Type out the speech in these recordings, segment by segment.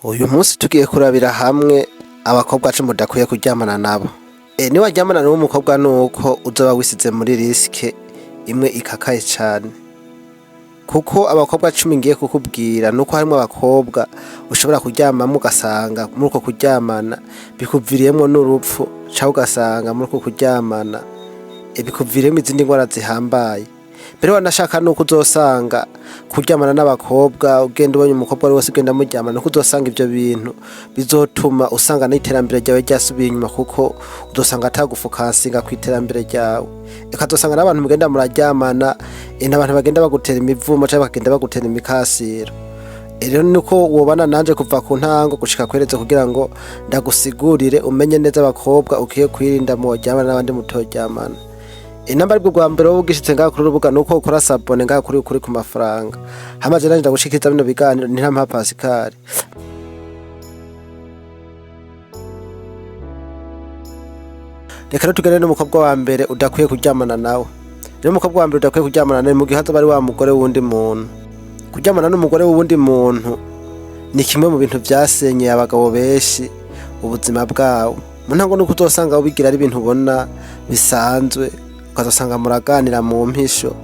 Uyu munsi tugiye kurabira hamwe abakobwa cumi udakwiye kuryamana nabo. Niwaryamana n'uwo mukobwa nuko uzoba wisize muri risike imwe ikakaye cane. Kuko abakobwa 10 ngiye kukubwira nuko harimo abakobwa ushobora kuryamamo ugasanga muri uko kuryamana bikuviriyemo n'urupfu, cyangwa ugasanga muri uko kuryamana bikuviriyemo izindi ngwara zihambaye. Mbere wanashaka nuko uzosanga kuryamana n'abakobwa ugenda ubonye umukobwa wese ugenda muryamana nuko uzosanga ivyo bintu bizotuma usanga n'iterambere ryawe ryasubiye inyuma, kuko uzosanga atagufukansinga kw'iterambere ryawe. Ukazosanga n'abantu mugenda muraryamana n'abantu bagenda bagutera imivumo cyangwa bagenda bagutera imikasiro. Rero nuko wobana nanje kuva ku ntango gushika kweretse kugira ngo ndagusigurire umenye neza abakobwa ukiye kwirinda mu ryamana n'abandi mutoryamana. Inamba aribwo bwa mbere ubugishitse ngaho kuri urubuga nuko ukora sabone ngaho kuri ku mafaranga. Hamaze nanje ndagushikiza bino biganiro ni ntampa Pascal. Reka tugere n'umukobwa wa mbere udakwiye kuryamana nawe. Rero umukobwa wa mbere udakwiye kuryamana nawe mu gihe hazo bari wa mugore wundi muntu. Kuryamana n'umugore wundi muntu ni kimwe mu bintu vyasenyeye abagabo benshi ubuzima bwabo. Mu ntango nuko uzosanga ubigira ari ibintu ubona bisanzwe, ukazosanga muraganira mu mpisho,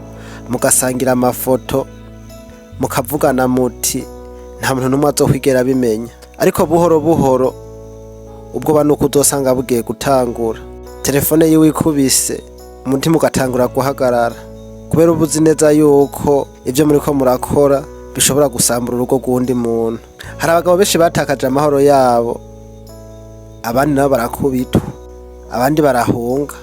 mugasangira amafoto, mukavugana muti nta muntu numwe azokwigera bimenya. Ariko buhoro buhoro ubwo banuko uzosanga bugiye gutangura, telefone yiwe ikubise, umutima ugatangura guhagarara, kubera ubuzi neza yuko ivyo muriko murakora bishobora gusambura urugo rw'undi muntu. Hari abagabo benshi batakaje amahoro yabo, abandi nabo barakubitwa, abandi barahunga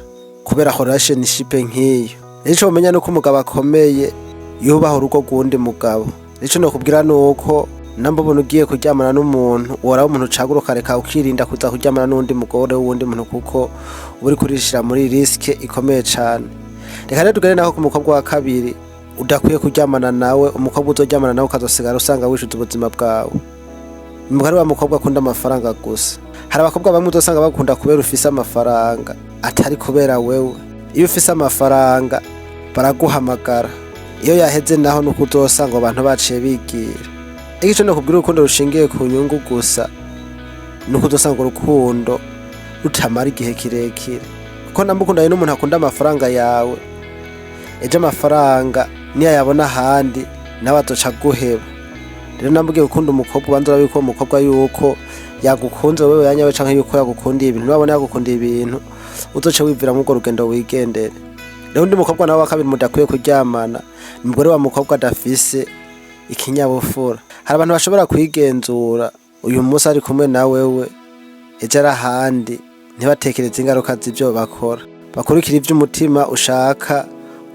kubera relationship nk'iyo. Ico umenya nuko umugabo akomeye yubaha urugo rw'undi mugabo. Ico nokubwira nuko namba ubona ugiye kuryamana n'umuntu wora umuntu caguruka reka ukirinda kuza kuryamana n'undi mugore w'undi muntu, kuko uri kurishira muri riske ikomeye cane. Reka rero tugere naho ku mukobwa wa kabiri udakwiye kuryamana nawe. Umukobwa uzoryamana nawe ukazosigara usanga wishuza ubuzima bwawe. Umugore wa mukobwa akunda amafaranga gusa. Hari abakobwa bamwe uzosanga bakunda kubera ufise amafaranga atari kubera wewe. Iyo ufise amafaranga baraguhamagara, iyo yaheze naho nuko uzosanga abantu baciye bigira. Igice no kubwira urukundo rushingiye ku nyungu gusa nuko uzosanga urukundo rutamara igihe kirekire. Kuko namukundanye n'umuntu akunda amafaranga yawe, ejo amafaranga niyo yabona ahandi nawe azoca guheba. Rero nambugiye gukunda umukobwa ubanza urabiko umukobwa yuko yagukunze wewe yanyawe canke yuko yagukundiye ibintu. Nabone yagukundiye ibintu uzoce wivira mu rugendo wigendere. Rero undi mukobwa nawe wa kabiri mudakwiye kuryamana ni umugore wa mukobwa adafise ikinyabufura. Hari abantu bashobora kwigenzura uyu munsi ari kumwe na wewe, ejo ari ahandi ntibatekereze ingaruka z'ivyo bakora, bakurikira ivy'umutima ushaka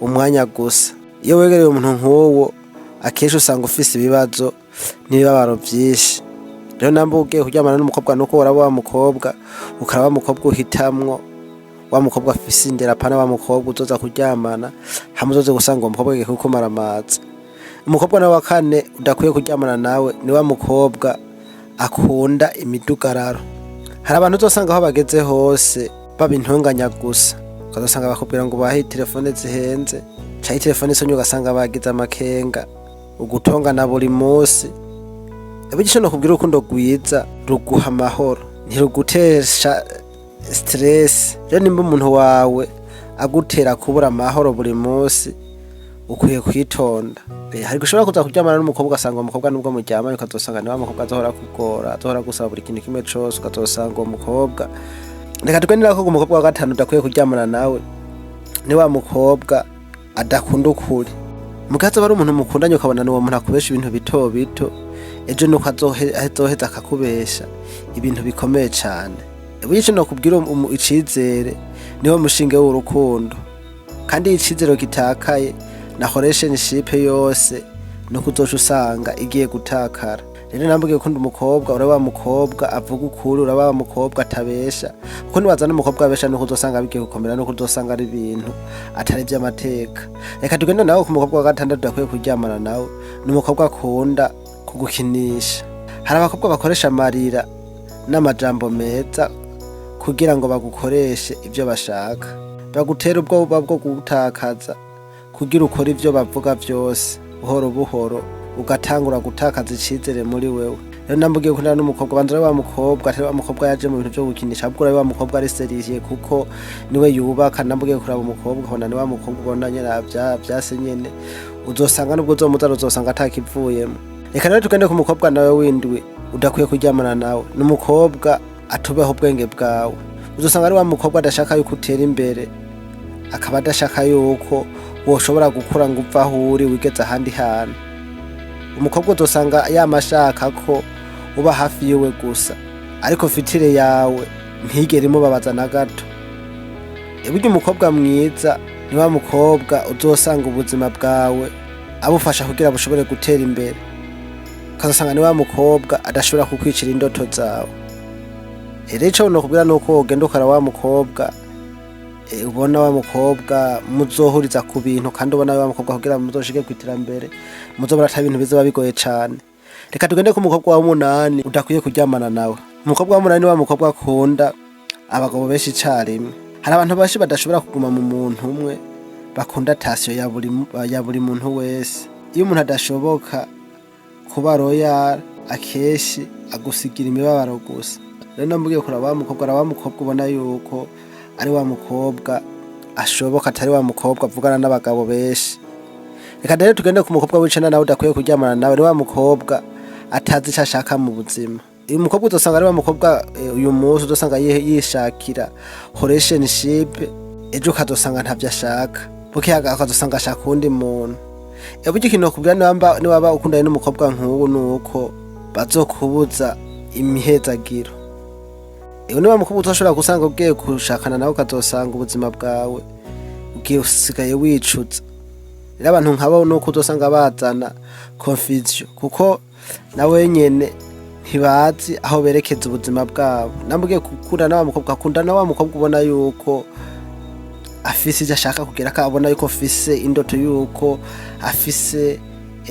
umwanya gusa. Iyo wegereye umuntu nk'uwo akenshi usanga ufise ibibazo n'ibibabaro vyinshi. Rero namba ugiye kuryamana n'umukobwa nuko uraba wa mukobwa ukaraba mukobwa uhitamwo, wa mukobwa afise indera pana, wa mukobwa uzoza kuryamana hamuzoze gusanga uwo mukobwa agiye kukumara amazi. Umukobwa nawe wa kane udakwiye kuryamana nawe ni wa mukobwa akunda imidugararo. Hari abantu uzosanga aho bageze hose baba intonganya gusa, ukazosanga bakubwira ngo bahe telefone zihenze, canke telefone isonye ugasanga bagize amakenga, ugutongana buri munsi. Igice no kubwira urukundo rwiza ruguha amahoro, ntirugutesha stress. Rero nimba umuntu wawe agutera kubura amahoro buri munsi ukwiye kwitonda. Hari gushobora kuza kuryamana n'umukobwa ugasanga umukobwa nubwo muryamanye ukazosanga ni wa mukobwa azohora kugora, azohora gusaba buri kintu kimwe cose, ukazosanga uwo mukobwa. Reka tugende ko umukobwa wa gatanu udakwiye kuryamana nawe ni wa mukobwa adakunda ukuri. Mugazo bari umuntu mukundanye ukabona n'uwo muntu akubesha ibintu bito bito, ejo nuko azoheza akakubesha ibintu bikomeye cane. Ico nokubwira icizere niwo mushinge w'urukundo, kandi icizero gitakaye na relationship yose nuko uzoca usanga igiye gutakara. Rero nambugiye gukunda umukobwa uraba mukobwa avuga ukuri, uraba mukobwa atabesha. Kuko nibaza n'umukobwa abesha nuko uzosanga bigiye gukomera, nuko uzosanga ari ibintu atari vy'amateka. Reka tugende nawe ku mukobwa wa gatandatu udakwiye kuryamana nawe ni umukobwa akunda kugukinisha. Hari abakobwa bakoresha amarira n'amajambo meza kugira ngo bagukoreshe ivyo bashaka, bagutera ubwoba bwo gutakaza kugira ukora ivyo bavuga vyose. Buhoro buhoro ugatangura gutakaza icizere muri wewe. rero nambugiye gukundana n'umukobwa banza wa mukobwa atari wa mukobwa yaje mu bintu byo gukinisha ahubwo wa mukobwa ari seriye kuko niwe yubaka. Nambugiye kuraba umukobwa ubona ni wa mukobwa ubona nyene byase nyene uzosanga nubwo uzomuzana uzosanga atakivuyemo. Reka rero tugende ku mukobwa nawe windwi udakwiye kuryamana nawe, n'umukobwa atubeho ubwenge bwawe. Uzosanga ari wa mukobwa adashaka yuko utera imbere, akaba adashaka yuko woshobora gukura ngo uva aho uri wigeze ahandi hantu. Umukobwa uzosanga yamashaka ko uba hafi yiwe gusa, ariko fitire yawe ntigere imubabaza na gato. Burya umukobwa mwiza ni wa mukobwa uzosanga ubuzima bwawe abufasha kugira bushobore gutera imbere, ukazosanga ni wa mukobwa adashobora kukwicira indoto zawe. Rero ico nokubwira nuko wogenda ukara wa mukobwa ubona wa mukobwa muzohuriza ku bintu, kandi ubona wa mukobwa kugira muzoshike kwiterambere muzobora ata bintu bizoba bigoye cane. Reka tugende ku mukobwa wa 8 udakwiye kuryamana nawe. Umukobwa wa 8 ni wa mukobwa akunda abagabo benshi carimwe. Hari abantu bashi badashobora kuguma mu muntu umwe, bakunda tasyo ya buri muntu wese. Iyo umuntu adashoboka kuba royal akeshi agusigira imibabaro gusa. Rero nambugiye kuraba wa mukobwa ubona yuko ari wa mukobwa ashoboka, atari wa mukobwa avugana n'abagabo benshi. Reka rero tugende ku mukobwa w'icenda nawe udakwiye kuryamana nawe, ni wa mukobwa atazi ico ashaka mu buzima. Uyu mukobwa uzosanga ari wa mukobwa uyu munsi uzosanga yishakira relationship, ejo ukazosanga ntavyo ashaka, buke akazosanga ashaka uwundi muntu. Burya ikintu nokubwira niwaba ukundanye n'umukobwa nk'uwo nuko bazokubuza imihezagiro. Ni wa mukobwa utoshobora gusanga ugiye kushakana nawe ukazosanga ubuzima bwawe ugiye usigaye wicuza. Rero abantu nk'abo nuko uzosanga bazana confusion, kuko nawe nyene ntibazi aho berekeza ubuzima bwabo. Nambugiye gukunda na wa mukobwa akunda na wa mukobwa ubona yuko afise ivyo ashaka kugira, akabona yuko afise indoto yuko afise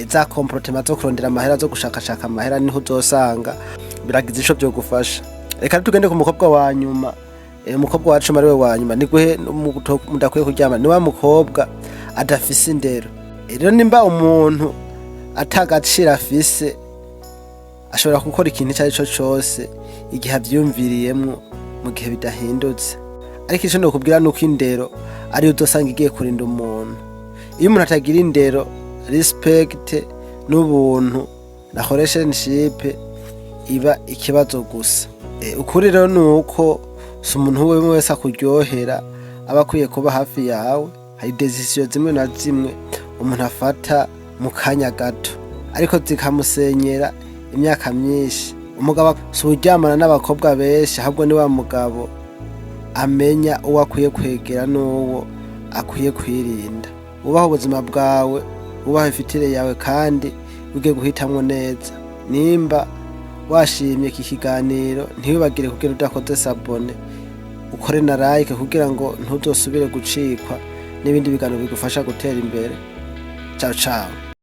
za comportement zo kurondera amahera, zo gushakashaka amahera, niho uzosanga biragize ico byo gufasha. Reka tugende ku mukobwa wa nyuma. Umukobwa wacu mariwe wa nyuma niguhe mudakwiye kuryama, ni wa mukobwa adafise indero. Rero nimba umuntu atagacira afise, ashobora gukora ikintu cyari cyo cyose igihe avyumviriyemwo mu gihe bidahindutse. Ariko ico nokubwira nuko indero ari uzosanga igiye kurinda umuntu. Iyo umuntu atagira indero, respect n'ubuntu na relationship iba ikibazo gusa. Ukuri rero nuko si umuntu wese akuryohera aba akwiye kuba hafi yawe. Hari decision zimwe na zimwe umuntu afata mu kanya gato, ariko zikamusenyera imyaka myinshi. Umugabo si uryamana n'abakobwa benshi, ahubwo ni wa mugabo amenya uwo akwiye kwegera n'uwo akwiye kwirinda. Ubaho ubuzima bwawe, ubaho ifitire yawe, kandi ugiye guhitamwo neza. Nimba washimye iki kiganiro ntiwibagire kugira udakoze sabone, ukore na like kugira ngo ntuzosubire gucikwa n'ibindi biganiro bigufasha gutera imbere. Ciao ciao.